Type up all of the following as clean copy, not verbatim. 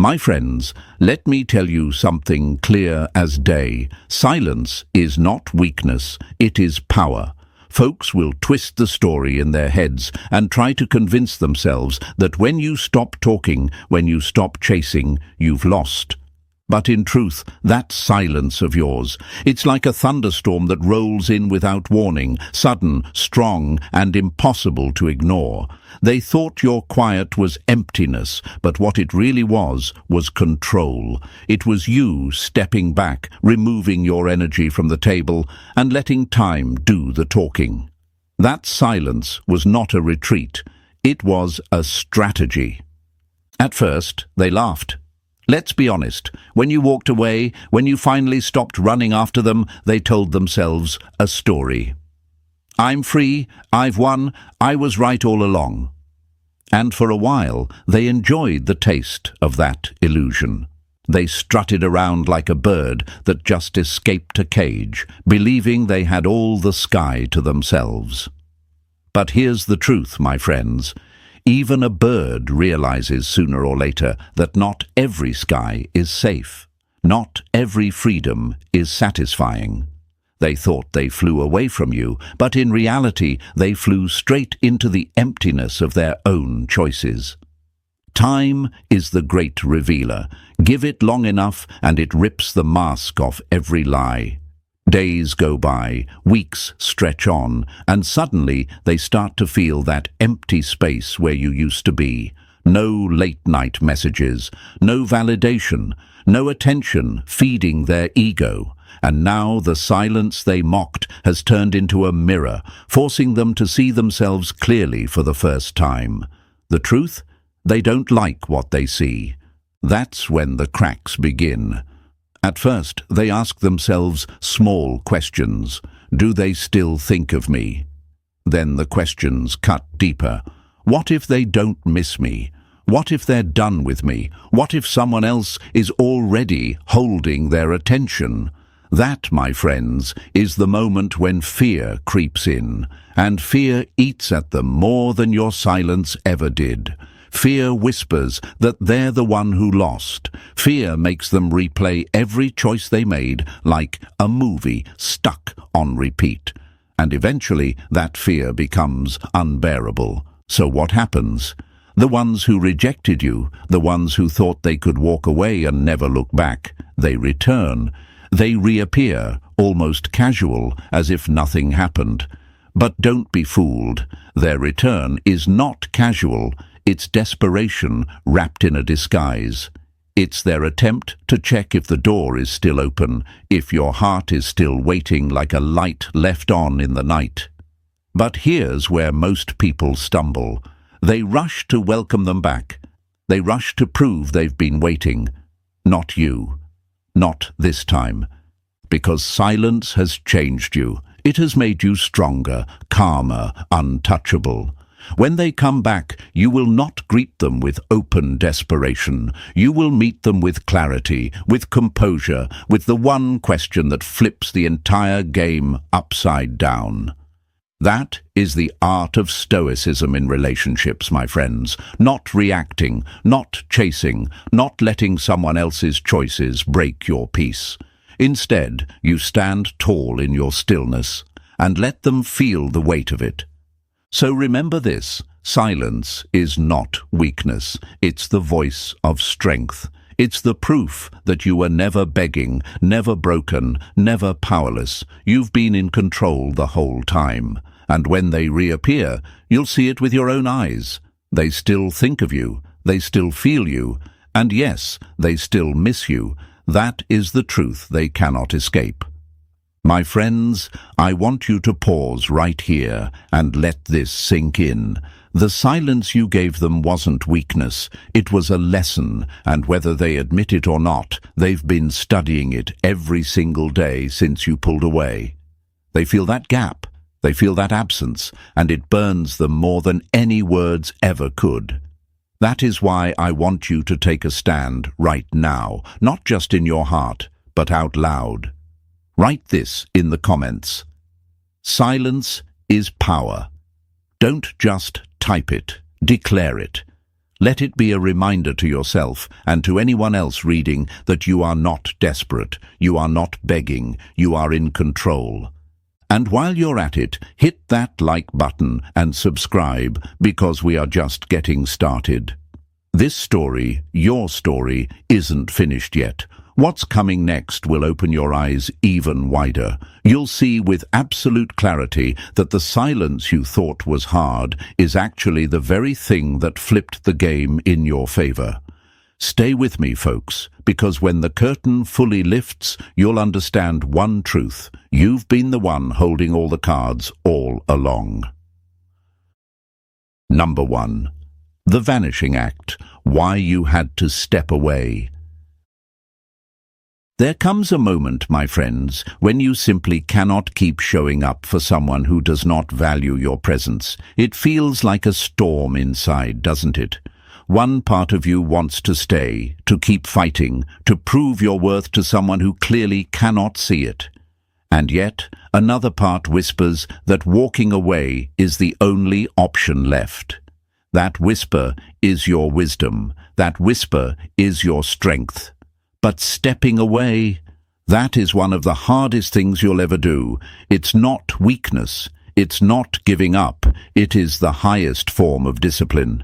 My friends, let me tell you something clear as day. Silence is not weakness, it is power. Folks will twist the story in their heads and try to convince themselves that when you stop talking, when you stop chasing, you've lost. But in truth, that silence of yours, it's like a thunderstorm that rolls in without warning, sudden, strong, and impossible to ignore. They thought your quiet was emptiness, but what it really was control. It was you stepping back, removing your energy from the table, and letting time do the talking. That silence was not a retreat. It was a strategy. At first, they laughed. Let's be honest, when you walked away, when you finally stopped running after them, they told themselves a story. I'm free, I've won, I was right all along. And for a while, they enjoyed the taste of that illusion. They strutted around like a bird that just escaped a cage, believing they had all the sky to themselves. But here's the truth, my friends. Even a bird realizes sooner or later that not every sky is safe. Not every freedom is satisfying. They thought they flew away from you, but in reality they flew straight into the emptiness of their own choices. Time is the great revealer. Give it long enough and it rips the mask off every lie. Days go by, weeks stretch on, and suddenly they start to feel that empty space where you used to be. No late-night messages, no validation, no attention feeding their ego. And now the silence they mocked has turned into a mirror, forcing them to see themselves clearly for the first time. The truth? They don't like what they see. That's when the cracks begin. At first, they ask themselves small questions. Do they still think of me? Then the questions cut deeper. What if they don't miss me? What if they're done with me? What if someone else is already holding their attention? That, my friends, is the moment when fear creeps in. And fear eats at them more than your silence ever did. Fear whispers that they're the one who lost. Fear makes them replay every choice they made like a movie stuck on repeat. And eventually that fear becomes unbearable. So what happens? The ones who rejected you, the ones who thought they could walk away and never look back, they return. They reappear, almost casual, as if nothing happened. But don't be fooled. Their return is not casual. It's desperation wrapped in a disguise. It's their attempt to check if the door is still open, if your heart is still waiting like a light left on in the night. But here's where most people stumble. They rush to welcome them back. They rush to prove they've been waiting. Not you. Not this time. Because silence has changed you. It has made you stronger, calmer, untouchable. When they come back, you will not greet them with open desperation. You will meet them with clarity, with composure, with the one question that flips the entire game upside down. That is the art of stoicism in relationships, my friends. Not reacting, not chasing, not letting someone else's choices break your peace. Instead, you stand tall in your stillness and let them feel the weight of it. So remember this, silence is not weakness, it's the voice of strength. It's the proof that you were never begging, never broken, never powerless. You've been in control the whole time. And when they reappear, you'll see it with your own eyes. They still think of you, they still feel you, and yes, they still miss you. That is the truth they cannot escape. My friends, I want you to pause right here and let this sink in. The silence you gave them wasn't weakness, it was a lesson, and whether they admit it or not, they've been studying it every single day since you pulled away. They feel that gap, they feel that absence, and it burns them more than any words ever could. That is why I want you to take a stand right now, not just in your heart, but out loud. Write this in the comments. Silence is power. Don't just type it, declare it. Let it be a reminder to yourself and to anyone else reading that you are not desperate, you are not begging, you are in control. And while you're at it, hit that like button and subscribe, because we are just getting started. This story, your story, isn't finished yet. What's coming next will open your eyes even wider. You'll see with absolute clarity that the silence you thought was hard is actually the very thing that flipped the game in your favor. Stay with me, folks, because when the curtain fully lifts, you'll understand one truth. You've been the one holding all the cards all along. Number 1. The Vanishing Act. Why you had to step away. There comes a moment, my friends, when you simply cannot keep showing up for someone who does not value your presence. It feels like a storm inside, doesn't it? One part of you wants to stay, to keep fighting, to prove your worth to someone who clearly cannot see it. And yet, another part whispers that walking away is the only option left. That whisper is your wisdom. That whisper is your strength. But stepping away, that is one of the hardest things you'll ever do. It's not weakness. It's not giving up. It is the highest form of discipline.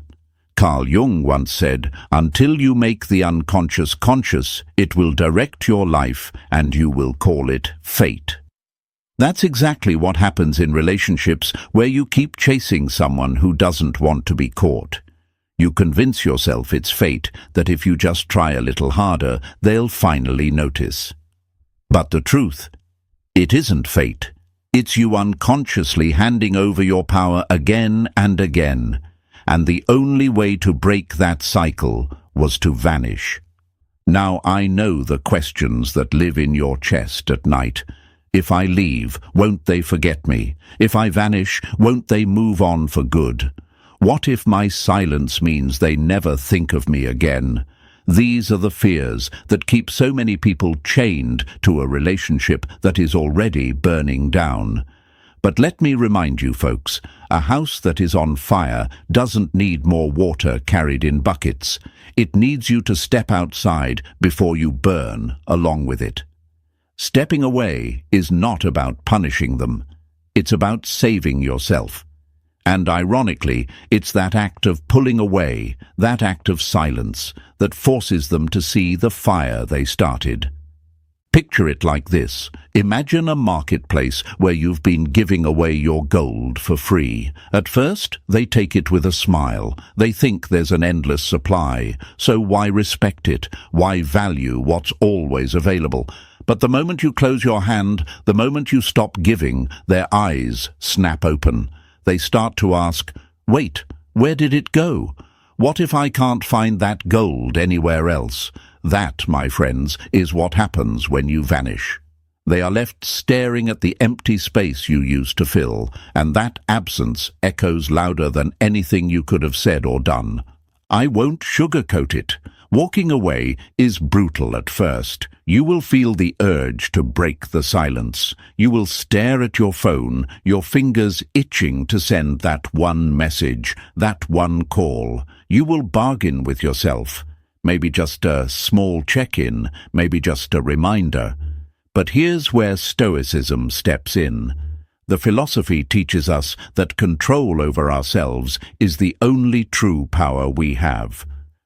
Carl Jung once said, "Until you make the unconscious conscious, it will direct your life, and you will call it fate." That's exactly what happens in relationships where you keep chasing someone who doesn't want to be caught. You convince yourself it's fate, that if you just try a little harder, they'll finally notice. But the truth, it isn't fate. It's you unconsciously handing over your power again and again. And the only way to break that cycle was to vanish. Now I know the questions that live in your chest at night. If I leave, won't they forget me? If I vanish, won't they move on for good? What if my silence means they never think of me again? These are the fears that keep so many people chained to a relationship that is already burning down. But let me remind you, folks, a house that is on fire doesn't need more water carried in buckets. It needs you to step outside before you burn along with it. Stepping away is not about punishing them. It's about saving yourself. And ironically, it's that act of pulling away, that act of silence, that forces them to see the fire they started. Picture it like this. Imagine a marketplace where you've been giving away your gold for free. At first, they take it with a smile. They think there's an endless supply, so why respect it? Why value what's always available? But the moment you close your hand, the moment you stop giving, their eyes snap open. They start to ask, wait, where did it go? What if I can't find that gold anywhere else? That, my friends, is what happens when you vanish. They are left staring at the empty space you used to fill, and that absence echoes louder than anything you could have said or done. I won't sugarcoat it. Walking away is brutal at first. You will feel the urge to break the silence. You will stare at your phone, your fingers itching to send that one message, that one call. You will bargain with yourself. Maybe just a small check-in, maybe just a reminder. But here's where Stoicism steps in. The philosophy teaches us that control over ourselves is the only true power we have.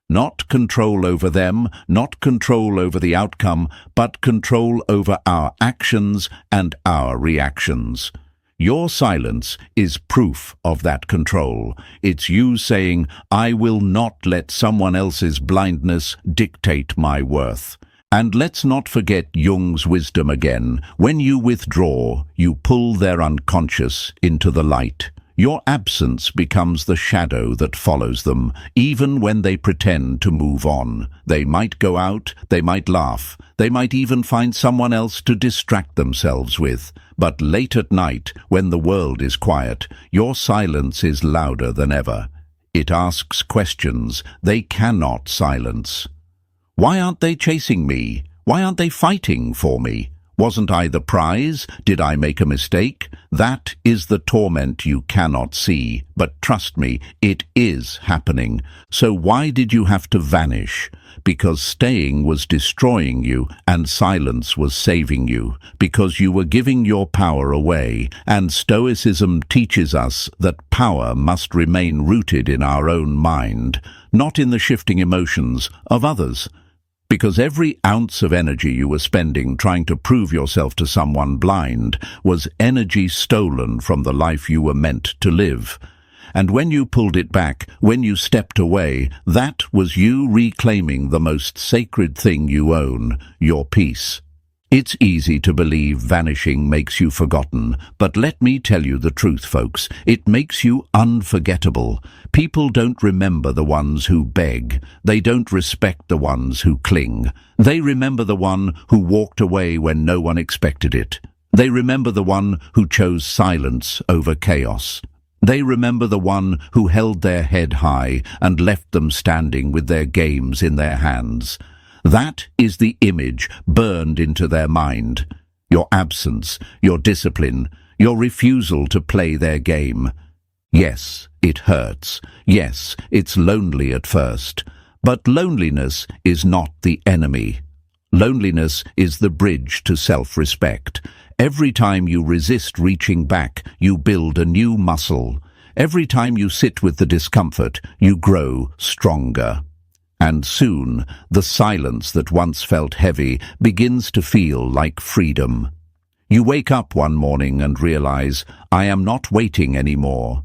Not control over them, not control over the outcome, but control over our actions and our reactions. Your silence is proof of that control. It's you saying, I will not let someone else's blindness dictate my worth. And let's not forget Jung's wisdom again. When you withdraw, you pull their unconscious into the light. Your absence becomes the shadow that follows them, even when they pretend to move on. They might go out, they might laugh, they might even find someone else to distract themselves with. But late at night, when the world is quiet, your silence is louder than ever. It asks questions they cannot silence. Why aren't they chasing me? Why aren't they fighting for me? Wasn't I the prize? Did I make a mistake? That is the torment you cannot see. But trust me, it is happening. So why did you have to vanish? Because staying was destroying you and silence was saving you. Because you were giving your power away. And Stoicism teaches us that power must remain rooted in our own mind, not in the shifting emotions of others. Because every ounce of energy you were spending trying to prove yourself to someone blind was energy stolen from the life you were meant to live. And when you pulled it back, when you stepped away, that was you reclaiming the most sacred thing you own, your peace. It's easy to believe vanishing makes you forgotten, but let me tell you the truth, folks. It makes you unforgettable. People don't remember the ones who beg. They don't respect the ones who cling. They remember the one who walked away when no one expected it. They remember the one who chose silence over chaos. They remember the one who held their head high and left them standing with their games in their hands. That is the image burned into their mind. Your absence, your discipline, your refusal to play their game. Yes, it hurts. Yes, it's lonely at first. But loneliness is not the enemy. Loneliness is the bridge to self-respect. Every time you resist reaching back, you build a new muscle. Every time you sit with the discomfort, you grow stronger. And soon, the silence that once felt heavy begins to feel like freedom. You wake up one morning and realize, I am not waiting anymore.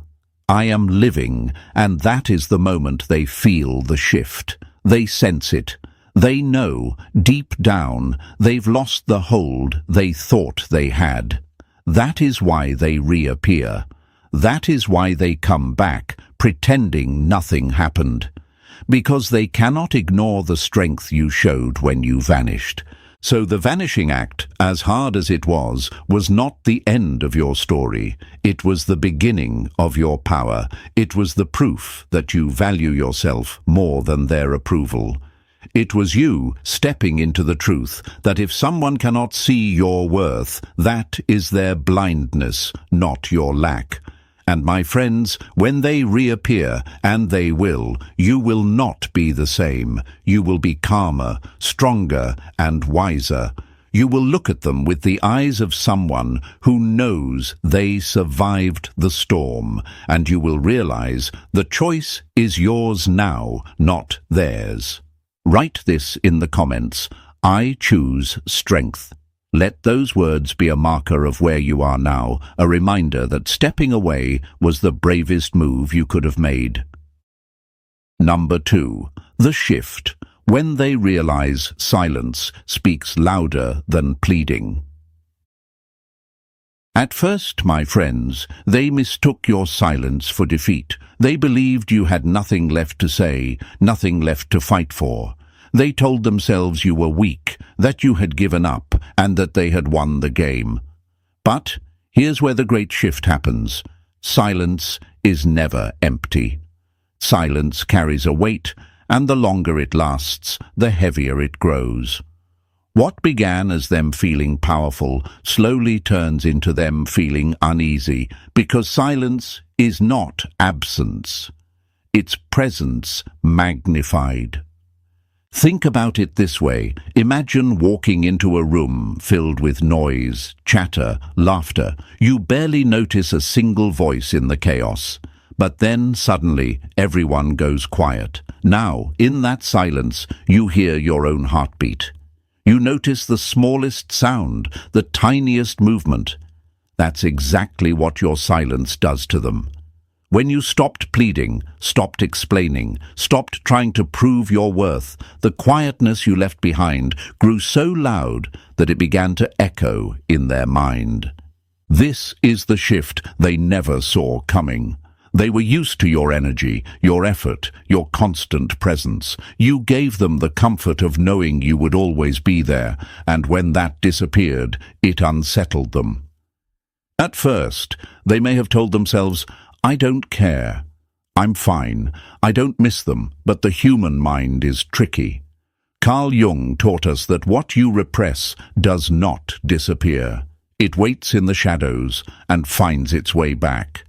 I am living, and that is the moment they feel the shift. They sense it. They know, deep down, they've lost the hold they thought they had. That is why they reappear. That is why they come back, pretending nothing happened. Because they cannot ignore the strength you showed when you vanished. So the vanishing act, as hard as it was not the end of your story. It was the beginning of your power. It was the proof that you value yourself more than their approval. It was you stepping into the truth that if someone cannot see your worth, that is their blindness, not your lack. And my friends, when they reappear, and they will, you will not be the same. You will be calmer, stronger, and wiser. You will look at them with the eyes of someone who knows they survived the storm, and you will realize the choice is yours now, not theirs. Write this in the comments. I choose strength. Let those words be a marker of where you are now, a reminder that stepping away was the bravest move you could have made. Number 2. The shift. When they realize silence speaks louder than pleading. At first, my friends, they mistook your silence for defeat. They believed you had nothing left to say, nothing left to fight for. They told themselves you were weak, that you had given up, and that they had won the game. But here's where the great shift happens. Silence is never empty. Silence carries a weight, and the longer it lasts, the heavier it grows. What began as them feeling powerful slowly turns into them feeling uneasy, because silence is not absence. It's presence magnified. Think about it this way. Imagine walking into a room filled with noise, chatter, laughter. You barely notice a single voice in the chaos. But then, suddenly, everyone goes quiet. Now, in that silence, you hear your own heartbeat. You notice the smallest sound, the tiniest movement. That's exactly what your silence does to them. When you stopped pleading, stopped explaining, stopped trying to prove your worth, the quietness you left behind grew so loud that it began to echo in their mind. This is the shift they never saw coming. They were used to your energy, your effort, your constant presence. You gave them the comfort of knowing you would always be there, and when that disappeared, it unsettled them. At first, they may have told themselves, I don't care. I'm fine. I don't miss them, but the human mind is tricky. Carl Jung taught us that what you repress does not disappear. It waits in the shadows and finds its way back.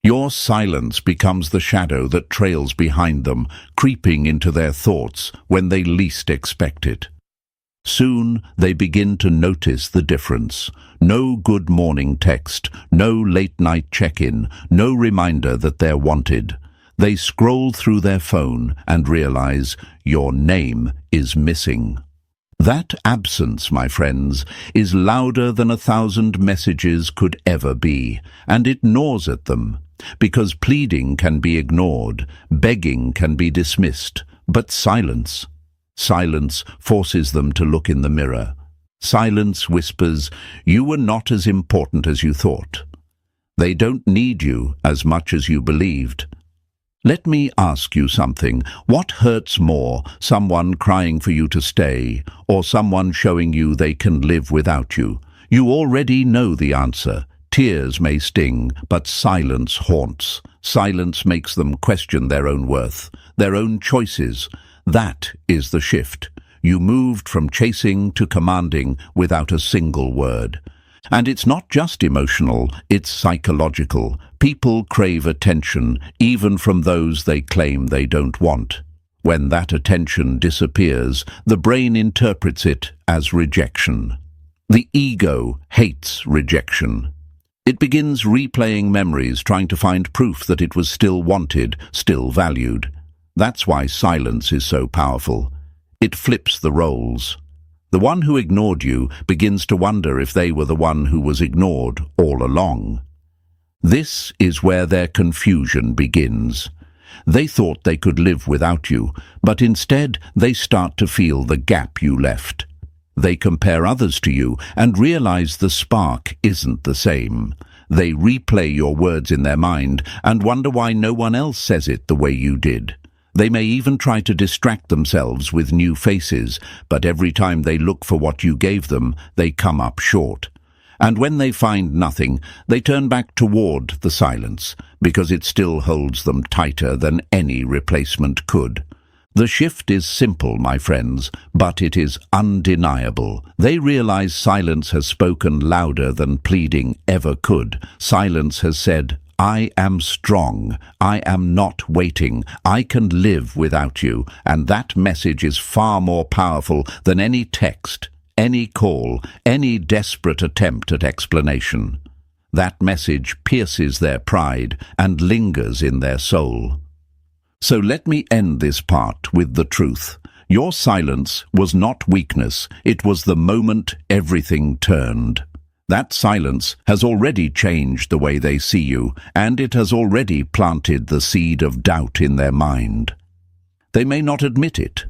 Your silence becomes the shadow that trails behind them, creeping into their thoughts when they least expect it. Soon they begin to notice the difference. No good morning text, no late-night check-in, no reminder that they're wanted. They scroll through their phone and realize your name is missing. That absence, my friends, is louder than 1,000 messages could ever be, and it gnaws at them, because pleading can be ignored, begging can be dismissed, but silence forces them to look in the mirror. Silence whispers, you were not as important as you thought. They don't need you as much as you believed. Let me ask you something. What hurts more, someone crying for you to stay, or someone showing you they can live without you? You already know the answer. Tears may sting, but silence haunts. Silence makes them question their own worth, their own choices. That is the shift. You moved from chasing to commanding without a single word. And it's not just emotional, it's psychological. People crave attention, even from those they claim they don't want. When that attention disappears, the brain interprets it as rejection. The ego hates rejection. It begins replaying memories, trying to find proof that it was still wanted, still valued. That's why silence is so powerful. It flips the roles. The one who ignored you begins to wonder if they were the one who was ignored all along. This is where their confusion begins. They thought they could live without you, but instead they start to feel the gap you left. They compare others to you and realize the spark isn't the same. They replay your words in their mind and wonder why no one else says it the way you did. They may even try to distract themselves with new faces, but every time they look for what you gave them, they come up short. And when they find nothing, they turn back toward the silence, because it still holds them tighter than any replacement could. The shift is simple, my friends, but it is undeniable. They realize silence has spoken louder than pleading ever could. Silence has said, I am strong. I am not waiting. I can live without you. And that message is far more powerful than any text, any call, any desperate attempt at explanation. That message pierces their pride and lingers in their soul. So let me end this part with the truth. Your silence was not weakness. It was the moment everything turned. That silence has already changed the way they see you, and it has already planted the seed of doubt in their mind. They may not admit it.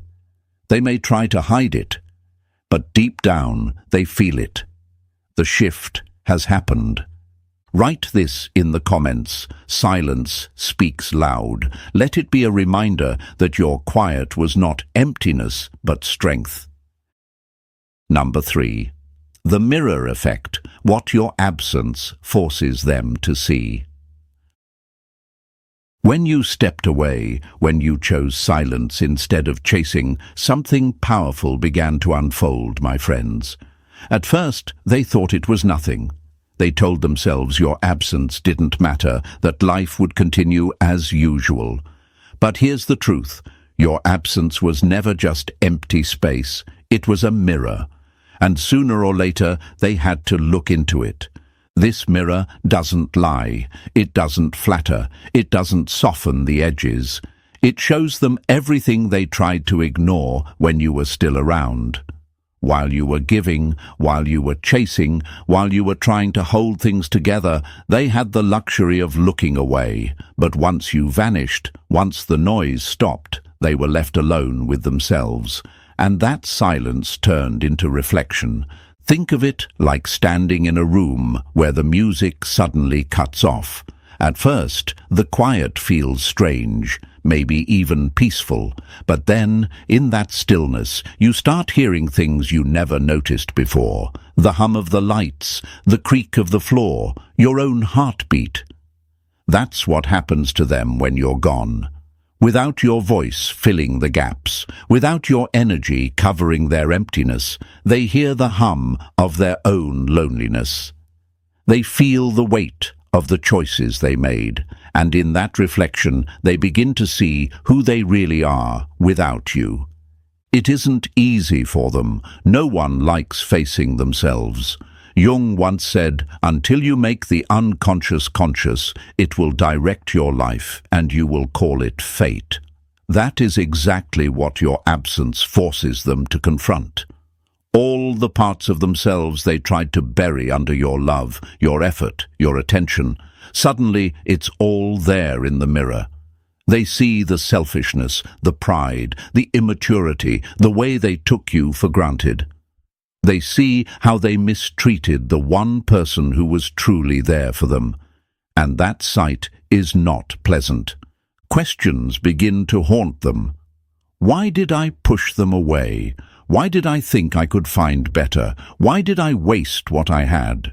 They may try to hide it. But deep down, they feel it. The shift has happened. Write this in the comments. Silence speaks loud. Let it be a reminder that your quiet was not emptiness, but strength. Number 3. The mirror effect, what your absence forces them to see. When you stepped away, when you chose silence instead of chasing, something powerful began to unfold, my friends. At first, they thought it was nothing. They told themselves your absence didn't matter, that life would continue as usual. But here's the truth. Your absence was never just empty space. It was a mirror. And sooner or later, they had to look into it. This mirror doesn't lie. It doesn't flatter. It doesn't soften the edges. It shows them everything they tried to ignore when you were still around. While you were giving, while you were chasing, while you were trying to hold things together, they had the luxury of looking away. But once you vanished, once the noise stopped, they were left alone with themselves. And that silence turned into reflection. Think of it like standing in a room where the music suddenly cuts off. At first, the quiet feels strange, maybe even peaceful. But then, in that stillness, you start hearing things you never noticed before. The hum of the lights, the creak of the floor, your own heartbeat. That's what happens to them when you're gone. Without your voice filling the gaps, without your energy covering their emptiness, they hear the hum of their own loneliness. They feel the weight of the choices they made, and in that reflection they begin to see who they really are without you. It isn't easy for them. No one likes facing themselves. Jung once said, "Until you make the unconscious conscious, it will direct your life, and you will call it fate." That is exactly what your absence forces them to confront. All the parts of themselves they tried to bury under your love, your effort, your attention, suddenly it's all there in the mirror. They see the selfishness, the pride, the immaturity, the way they took you for granted. They see how they mistreated the one person who was truly there for them. And that sight is not pleasant. Questions begin to haunt them. Why did I push them away? Why did I think I could find better? Why did I waste what I had?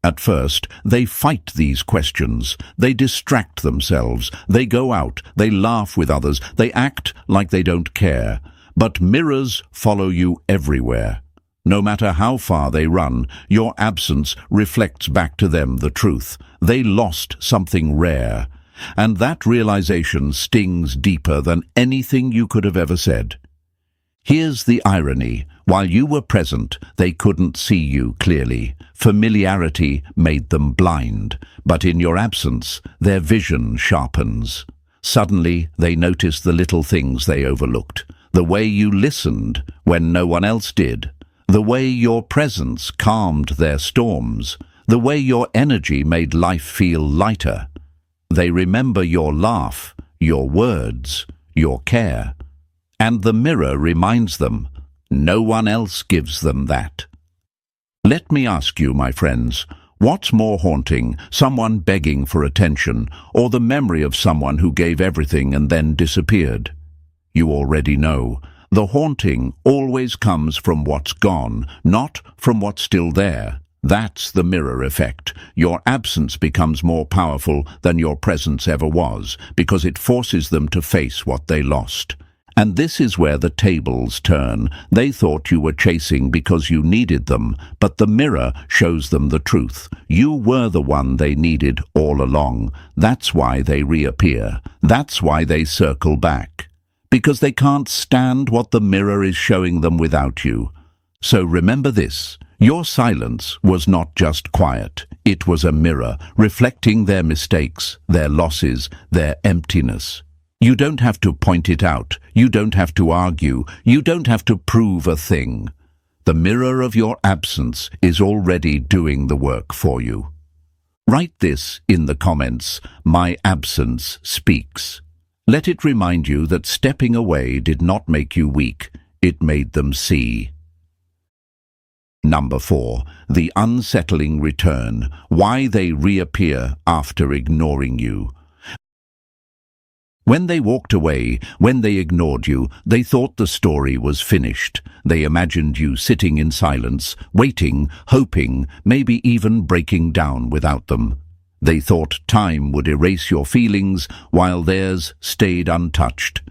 At first, they fight these questions. They distract themselves. They go out. They laugh with others. They act like they don't care. But mirrors follow you everywhere. No matter how far they run, your absence reflects back to them the truth. They lost something rare, and that realization stings deeper than anything you could have ever said. Here's the irony. While you were present, they couldn't see you clearly. Familiarity made them blind, but in your absence, their vision sharpens. Suddenly, they notice the little things they overlooked. The way you listened when no one else did. The way your presence calmed their storms, the way your energy made life feel lighter. They remember your laugh, your words, your care. And the mirror reminds them, no one else gives them that. Let me ask you, my friends, what's more haunting, someone begging for attention, or the memory of someone who gave everything and then disappeared? You already know. The haunting always comes from what's gone, not from what's still there. That's the mirror effect. Your absence becomes more powerful than your presence ever was, because it forces them to face what they lost. And this is where the tables turn. They thought you were chasing because you needed them, but the mirror shows them the truth. You were the one they needed all along. That's why they reappear. That's why they circle back. Because they can't stand what the mirror is showing them without you. So remember this, your silence was not just quiet. It was a mirror, reflecting their mistakes, their losses, their emptiness. You don't have to point it out. You don't have to argue. You don't have to prove a thing. The mirror of your absence is already doing the work for you. Write this in the comments, "My absence speaks." Let it remind you that stepping away did not make you weak, it made them see. Number 4. The unsettling return. Why they reappear after ignoring you. When they walked away, when they ignored you, they thought the story was finished. They imagined you sitting in silence, waiting, hoping, maybe even breaking down without them. They thought time would erase your feelings while theirs stayed untouched.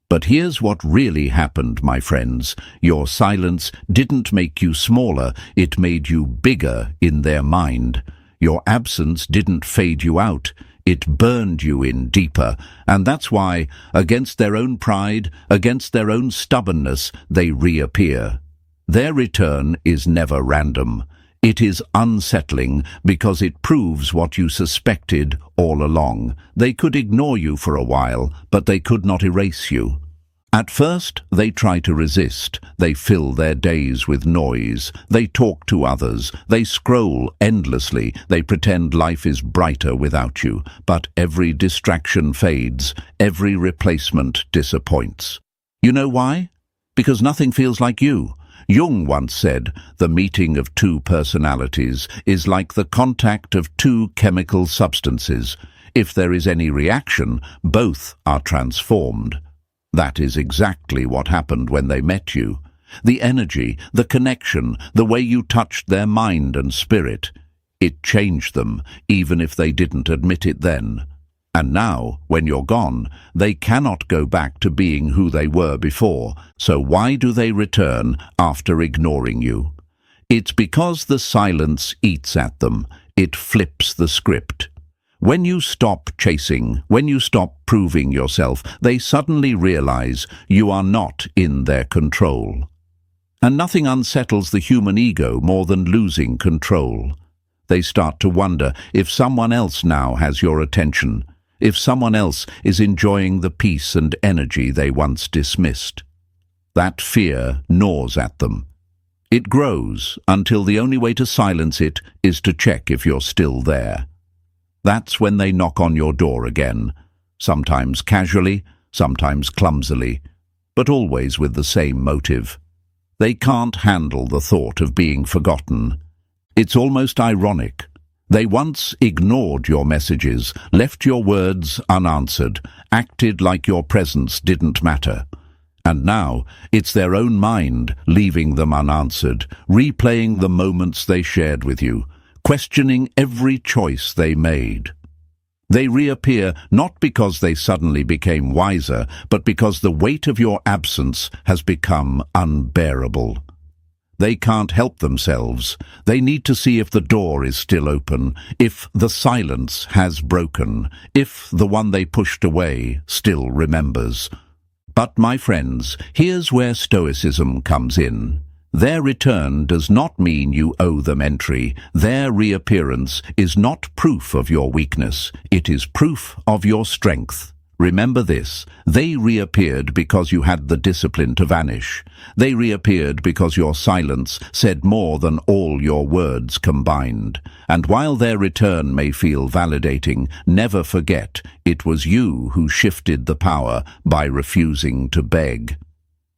But here's what really happened, my friends. Your silence didn't make you smaller, it made you bigger in their mind. Your absence didn't fade you out, it burned you in deeper. And that's why, against their own pride, against their own stubbornness, they reappear. Their return is never random. It is unsettling because it proves what you suspected all along. They could ignore you for a while, but they could not erase you. At first, they try to resist. They fill their days with noise. They talk to others. They scroll endlessly. They pretend life is brighter without you. But every distraction fades. Every replacement disappoints. You know why? Because nothing feels like you. Jung once said, the meeting of two personalities is like the contact of two chemical substances. If there is any reaction, both are transformed. That is exactly what happened when they met you. The energy, the connection, the way you touched their mind and spirit, it changed them, even if they didn't admit it then. And now, when you're gone, they cannot go back to being who they were before. So why do they return after ignoring you? It's because the silence eats at them. It flips the script. When you stop chasing, when you stop proving yourself, they suddenly realize you are not in their control. And nothing unsettles the human ego more than losing control. They start to wonder if someone else now has your attention, if someone else is enjoying the peace and energy they once dismissed. That fear gnaws at them. It grows until the only way to silence it is to check if you're still there. That's when they knock on your door again, sometimes casually, sometimes clumsily, but always with the same motive. They can't handle the thought of being forgotten. It's almost ironic. They once ignored your messages, left your words unanswered, acted like your presence didn't matter. And now it's their own mind leaving them unanswered, replaying the moments they shared with you, questioning every choice they made. They reappear not because they suddenly became wiser, but because the weight of your absence has become unbearable. They can't help themselves. They need to see if the door is still open, if the silence has broken, if the one they pushed away still remembers. But, my friends, here's where Stoicism comes in. Their return does not mean you owe them entry. Their reappearance is not proof of your weakness. It is proof of your strength. Remember this. They reappeared because you had the discipline to vanish. They reappeared because your silence said more than all your words combined. And while their return may feel validating, never forget it was you who shifted the power by refusing to beg.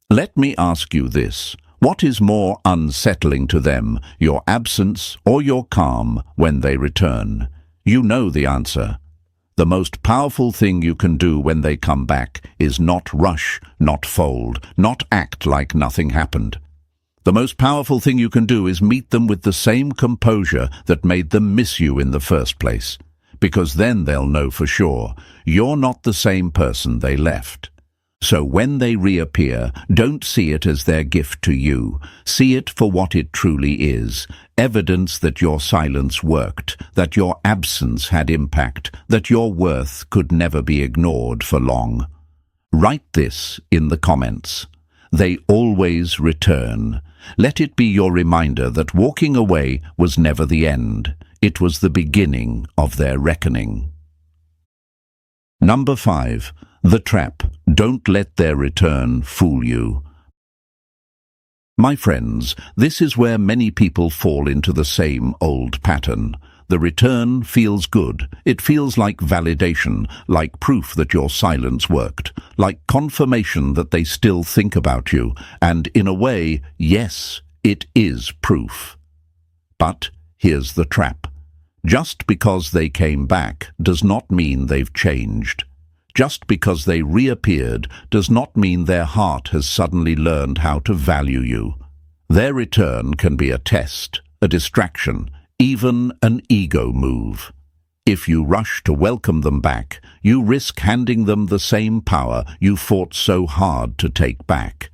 Let me ask you this. What is more unsettling to them, your absence or your calm when they return? You know the answer. The most powerful thing you can do when they come back is not rush, not fold, not act like nothing happened. The most powerful thing you can do is meet them with the same composure that made them miss you in the first place, because then they'll know for sure you're not the same person they left. So when they reappear, don't see it as their gift to you. See it for what it truly is. Evidence that your silence worked, that your absence had impact, that your worth could never be ignored for long. Write this in the comments. They always return. Let it be your reminder that walking away was never the end. It was the beginning of their reckoning. Number 5. The trap. Don't let their return fool you. My friends, this is where many people fall into the same old pattern. The return feels good. It feels like validation, like proof that your silence worked, like confirmation that they still think about you. And in a way, yes, it is proof. But here's the trap. Just because they came back does not mean they've changed. Just because they reappeared does not mean their heart has suddenly learned how to value you. Their return can be a test, a distraction, even an ego move. If you rush to welcome them back, you risk handing them the same power you fought so hard to take back.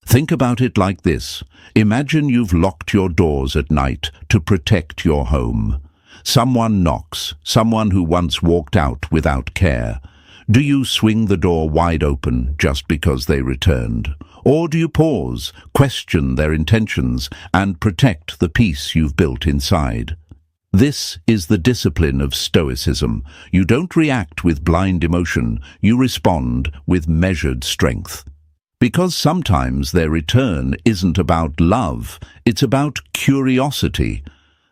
Think about it like this. Imagine you've locked your doors at night to protect your home. Someone knocks, someone who once walked out without care. Do you swing the door wide open just because they returned? Or do you pause, question their intentions, and protect the peace you've built inside? This is the discipline of Stoicism. You don't react with blind emotion, you respond with measured strength. Because sometimes their return isn't about love, it's about curiosity.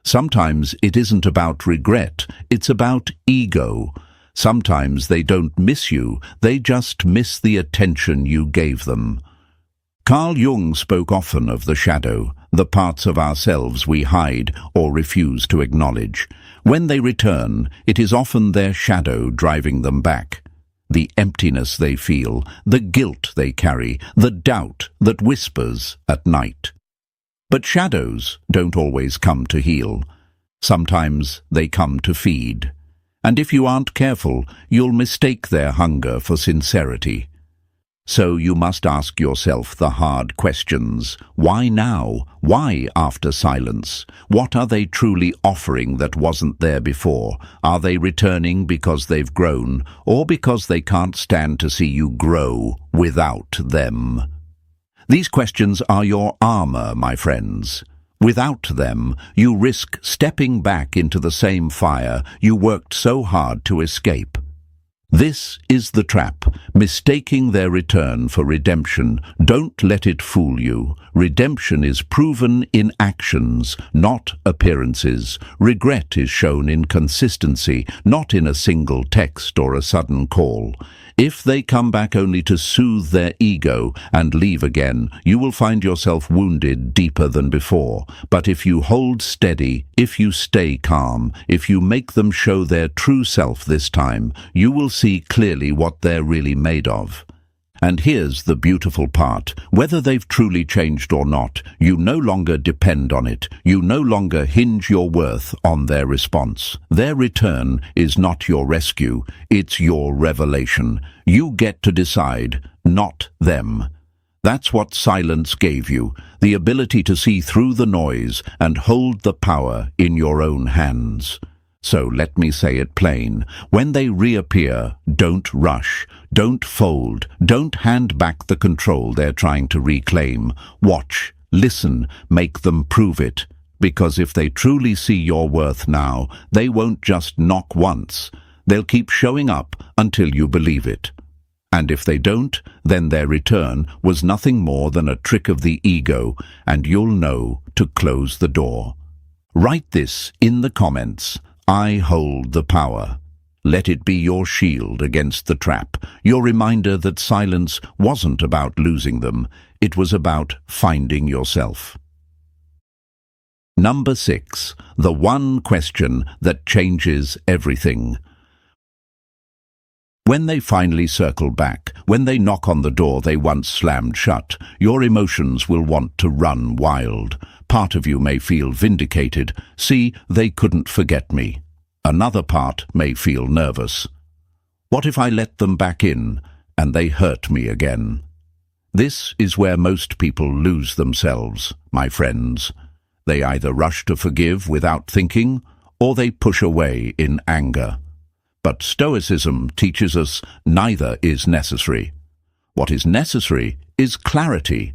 Sometimes it isn't about regret, it's about ego. Sometimes they don't miss you, they just miss the attention you gave them. Carl Jung spoke often of the shadow, the parts of ourselves we hide or refuse to acknowledge. When they return, it is often their shadow driving them back. The emptiness they feel, the guilt they carry, the doubt that whispers at night. But shadows don't always come to heal. Sometimes they come to feed. And if you aren't careful, you'll mistake their hunger for sincerity. So you must ask yourself the hard questions. Why now? Why after silence? What are they truly offering that wasn't there before? Are they returning because they've grown, or because they can't stand to see you grow without them? These questions are your armor, my friends. Without them, you risk stepping back into the same fire you worked so hard to escape. This is the trap, mistaking their return for redemption. Don't let it fool you. Redemption is proven in actions, not appearances. Regret is shown in consistency, not in a single text or a sudden call. If they come back only to soothe their ego and leave again, you will find yourself wounded deeper than before. But if you hold steady, if you stay calm, if you make them show their true self this time, you will see clearly what they're really made of. And here's the beautiful part. Whether they've truly changed or not, you no longer depend on it. You no longer hinge your worth on their response. Their return is not your rescue, it's your revelation. You get to decide, not them. That's what silence gave you, the ability to see through the noise and hold the power in your own hands. So let me say it plain. When they reappear, don't rush, don't fold, don't hand back the control they're trying to reclaim. Watch, listen, make them prove it. Because if they truly see your worth now, they won't just knock once. They'll keep showing up until you believe it. And if they don't, then their return was nothing more than a trick of the ego, and you'll know to close the door. Write this in the comments. I hold the power. Let it be your shield against the trap, your reminder that silence wasn't about losing them, it was about finding yourself. Number 6. The one question that changes everything. When they finally circle back, when they knock on the door they once slammed shut, your emotions will want to run wild. Part of you may feel vindicated. See, they couldn't forget me. Another part may feel nervous. What if I let them back in and they hurt me again? This is where most people lose themselves, my friends. They either rush to forgive without thinking, or they push away in anger. But Stoicism teaches us neither is necessary. What is necessary is clarity,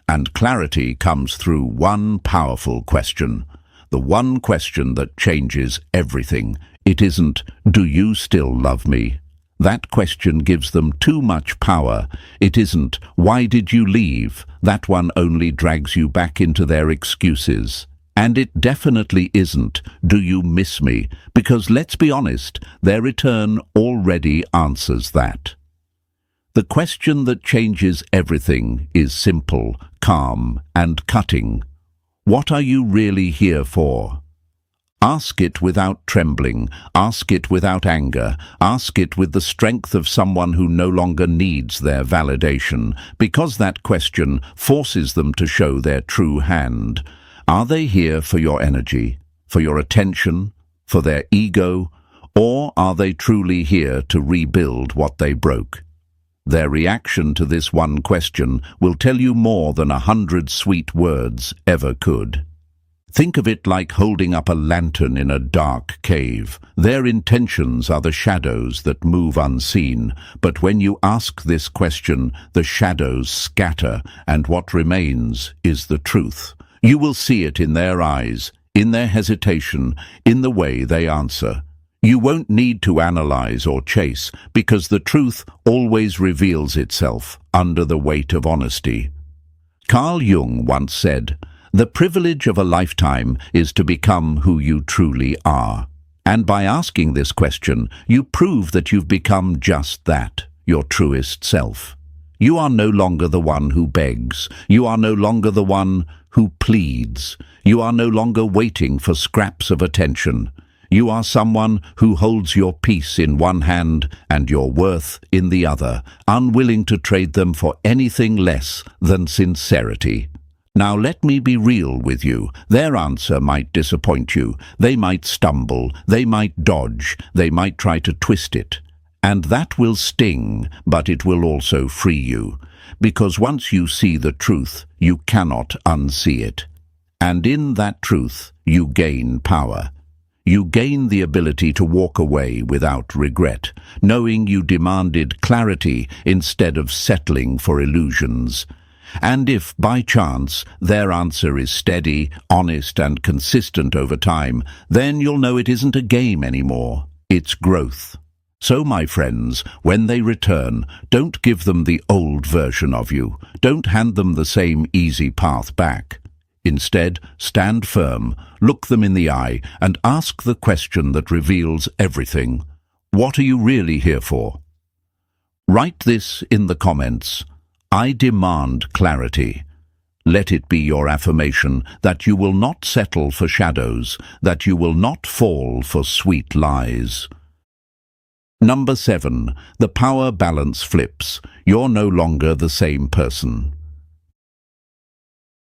and clarity comes through one powerful question. The one question that changes everything. It isn't, do you still love me? That question gives them too much power. It isn't, why did you leave? That one only drags you back into their excuses. And it definitely isn't, do you miss me? Because let's be honest, their return already answers that. The question that changes everything is simple, calm, and cutting. What are you really here for? Ask it without trembling, ask it without anger, ask it with the strength of someone who no longer needs their validation, because that question forces them to show their true hand. Are they here for your energy, for your attention, for their ego, or are they truly here to rebuild what they broke? Their reaction to this one question will tell you more than 100 sweet words ever could. Think of it like holding up a lantern in a dark cave. Their intentions are the shadows that move unseen, but when you ask this question, the shadows scatter, and what remains is the truth. You will see it in their eyes, in their hesitation, in the way they answer. You won't need to analyze or chase, because the truth always reveals itself under the weight of honesty. Carl Jung once said, "The privilege of a lifetime is to become who you truly are." And by asking this question, you prove that you've become just that, your truest self. You are no longer the one who begs. You are no longer the one who pleads. You are no longer waiting for scraps of attention. You are someone who holds your peace in one hand and your worth in the other, unwilling to trade them for anything less than sincerity. Now let me be real with you. Their answer might disappoint you. They might stumble, they might dodge, they might try to twist it. And that will sting, but it will also free you. Because once you see the truth, you cannot unsee it. And in that truth, you gain power. You gain the ability to walk away without regret, knowing you demanded clarity instead of settling for illusions. And if, by chance, their answer is steady, honest, and consistent over time, then you'll know it isn't a game anymore. It's growth. So, my friends, when they return, don't give them the old version of you. Don't hand them the same easy path back. Instead, stand firm, look them in the eye, and ask the question that reveals everything. What are you really here for? Write this in the comments. I demand clarity. Let it be your affirmation that you will not settle for shadows, that you will not fall for sweet lies. Number 7. The power balance flips. You're no longer the same person.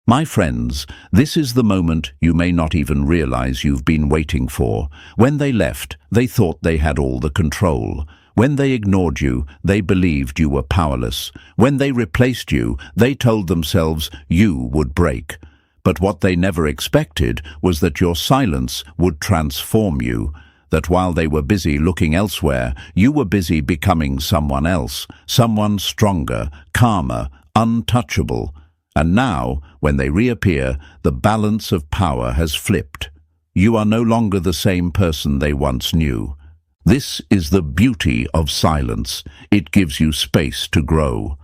My friends, this is the moment you may not even realize you've been waiting for. When they left, they thought they had all the control. When they ignored you, they believed you were powerless. When they replaced you, they told themselves you would break. But what they never expected was that your silence would transform you. That while they were busy looking elsewhere, you were busy becoming someone else, someone stronger, calmer, untouchable. And now, when they reappear, the balance of power has flipped. You are no longer the same person they once knew. This is the beauty of silence. It gives you space to grow.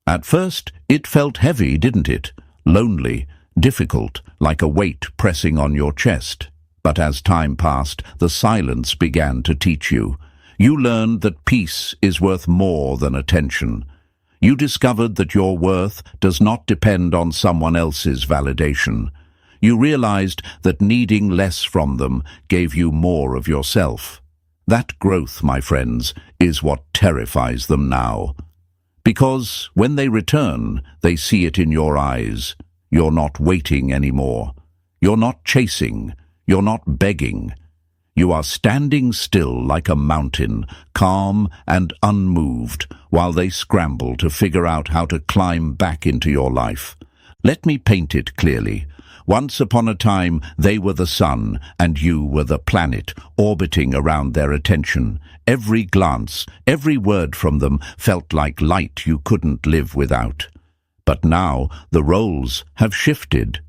At first, it felt heavy, didn't it? Lonely, difficult, like a weight pressing on your chest. But as time passed, the silence began to teach you. You learned that peace is worth more than attention. You discovered that your worth does not depend on someone else's validation. You realized that needing less from them gave you more of yourself. That growth, my friends, is what terrifies them now. Because when they return, they see it in your eyes. You're not waiting anymore. You're not chasing. You're not begging. You are standing still like a mountain, calm and unmoved, while they scramble to figure out how to climb back into your life. Let me paint it clearly. Once upon a time, they were the sun, and you were the planet, orbiting around their attention. Every glance, every word from them felt like light you couldn't live without. But now, the roles have shifted.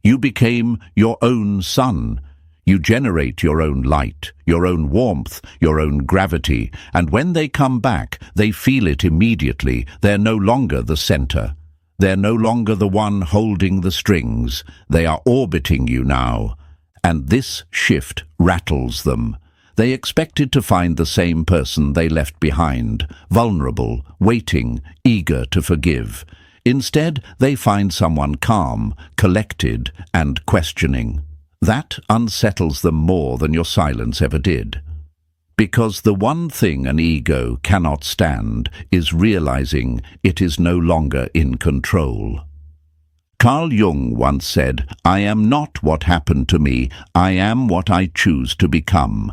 You became your own sun. You generate your own light, your own warmth, your own gravity, and when they come back, they feel it immediately. They're no longer the center. They're no longer the one holding the strings. They are orbiting you now. And this shift rattles them. They expected to find the same person they left behind, vulnerable, waiting, eager to forgive. Instead, they find someone calm, collected, and questioning. That unsettles them more than your silence ever did. Because the one thing an ego cannot stand is realizing it is no longer in control. Carl Jung once said, "I am not what happened to me, I am what I choose to become."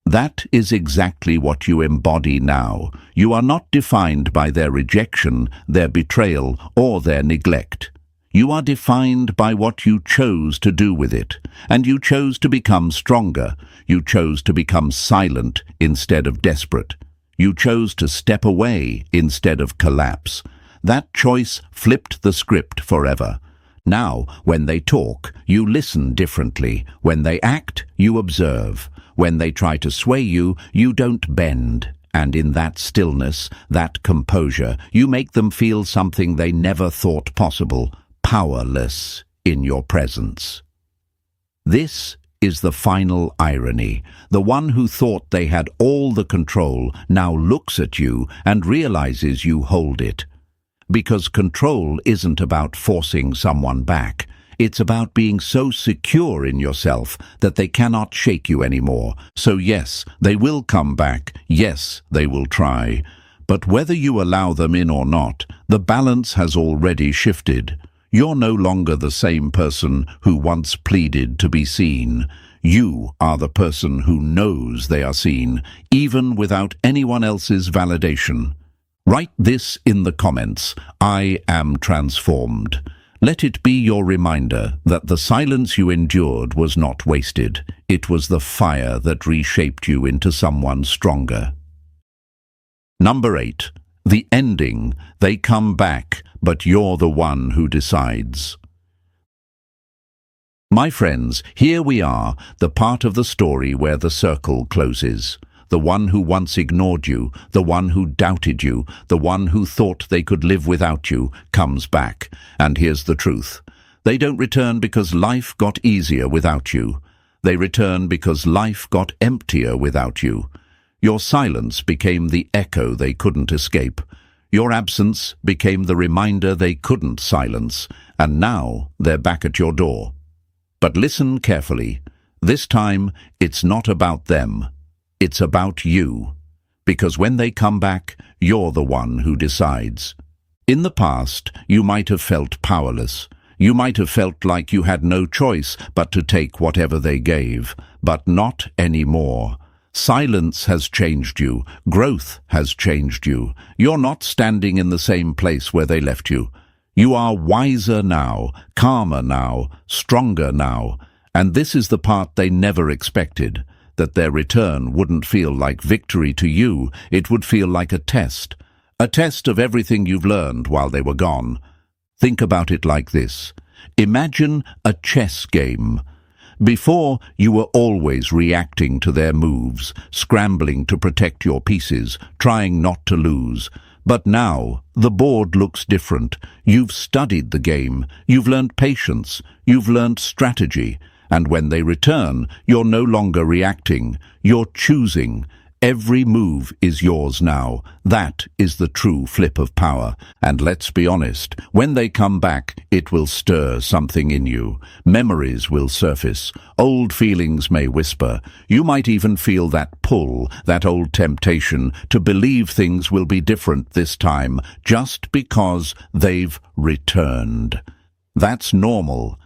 That is exactly what you embody now. You are not defined by their rejection, their betrayal, or their neglect. You are defined by what you chose to do with it, and you chose to become stronger. You chose to become silent instead of desperate. You chose to step away instead of collapse. That choice flipped the script forever. Now, when they talk, you listen differently. When they act, you observe. When they try to sway you, you don't bend. And in that stillness, that composure, you make them feel something they never thought possible. Powerless in your presence. This is the final irony. The one who thought they had all the control now looks at you and realizes you hold it. Because control isn't about forcing someone back. It's about being so secure in yourself that they cannot shake you anymore. So yes, they will come back. Yes, they will try. But whether you allow them in or not, the balance has already shifted. You're no longer the same person who once pleaded to be seen. You are the person who knows they are seen, even without anyone else's validation. Write this in the comments: I am transformed. Let it be your reminder that the silence you endured was not wasted. It was the fire that reshaped you into someone stronger. Number 8. The ending. They come back, but you're the one who decides. My friends, here we are, the part of the story where the circle closes. The one who once ignored you, the one who doubted you, the one who thought they could live without you, comes back. And here's the truth. They don't return because life got easier without you. They return because life got emptier without you. Your silence became the echo they couldn't escape. Your absence became the reminder they couldn't silence. And now they're back at your door. But listen carefully. This time, it's not about them. It's about you. Because when they come back, you're the one who decides. In the past, you might have felt powerless. You might have felt like you had no choice but to take whatever they gave. But not anymore. Silence has changed you. Growth has changed you. You're not standing in the same place where they left you. You are wiser now, calmer now, stronger now. And this is the part they never expected. That their return wouldn't feel like victory to you, it would feel like a test of everything you've learned while they were gone. Think about it like this. Imagine a chess game. Before, you were always reacting to their moves, scrambling to protect your pieces, trying not to lose. But now, the board looks different. You've studied the game, you've learned patience, you've learned strategy. And when they return, you're no longer reacting, you're choosing. Every move is yours now. That is the true flip of power. And let's be honest, when they come back, it will stir something in you. Memories will surface. Old feelings may whisper. You might even feel that pull, that old temptation to believe things will be different this time, just because they've returned. That's normal.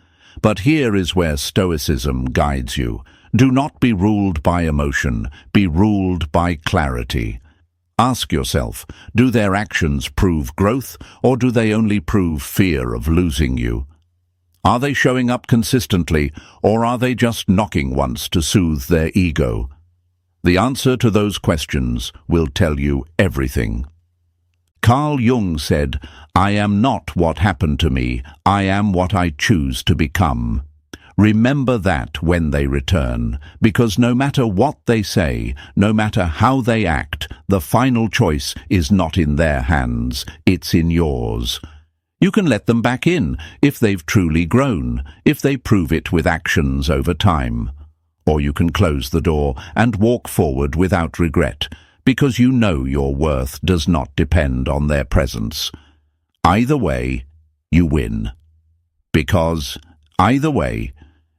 But here is where Stoicism guides you. Do not be ruled by emotion, be ruled by clarity. Ask yourself, do their actions prove growth, or do they only prove fear of losing you? Are they showing up consistently, or are they just knocking once to soothe their ego? The answer to those questions will tell you everything. Carl Jung said, I am not what happened to me, I am what I choose to become. Remember that when they return, because no matter what they say, no matter how they act, the final choice is not in their hands, it's in yours. You can let them back in if they've truly grown, if they prove it with actions over time. Or you can close the door and walk forward without regret, because you know your worth does not depend on their presence. Either way, you win. Because, either way,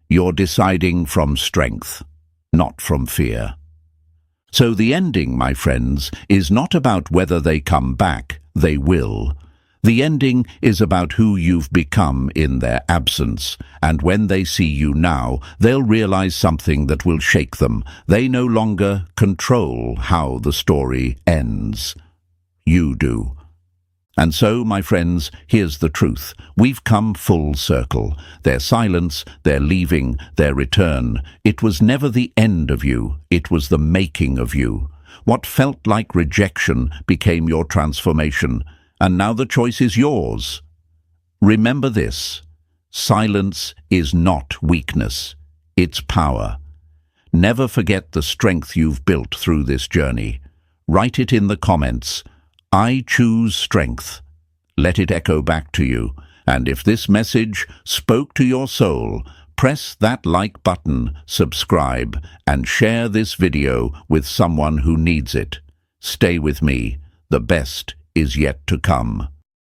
you're deciding from strength, not from fear. So the ending, my friends, is not about whether they come back, they will. The ending is about who you've become in their absence, and when they see you now, they'll realize something that will shake them. They no longer control how the story ends. You do. And so, my friends, here's the truth. We've come full circle. Their silence, their leaving, their return. It was never the end of you. It was the making of you. What felt like rejection became your transformation. And now the choice is yours. Remember this. Silence is not weakness. It's power. Never forget the strength you've built through this journey. Write it in the comments. I choose strength. Let it echo back to you. And if this message spoke to your soul, press that like button, subscribe, and share this video with someone who needs it. Stay with me. The best is yet to come.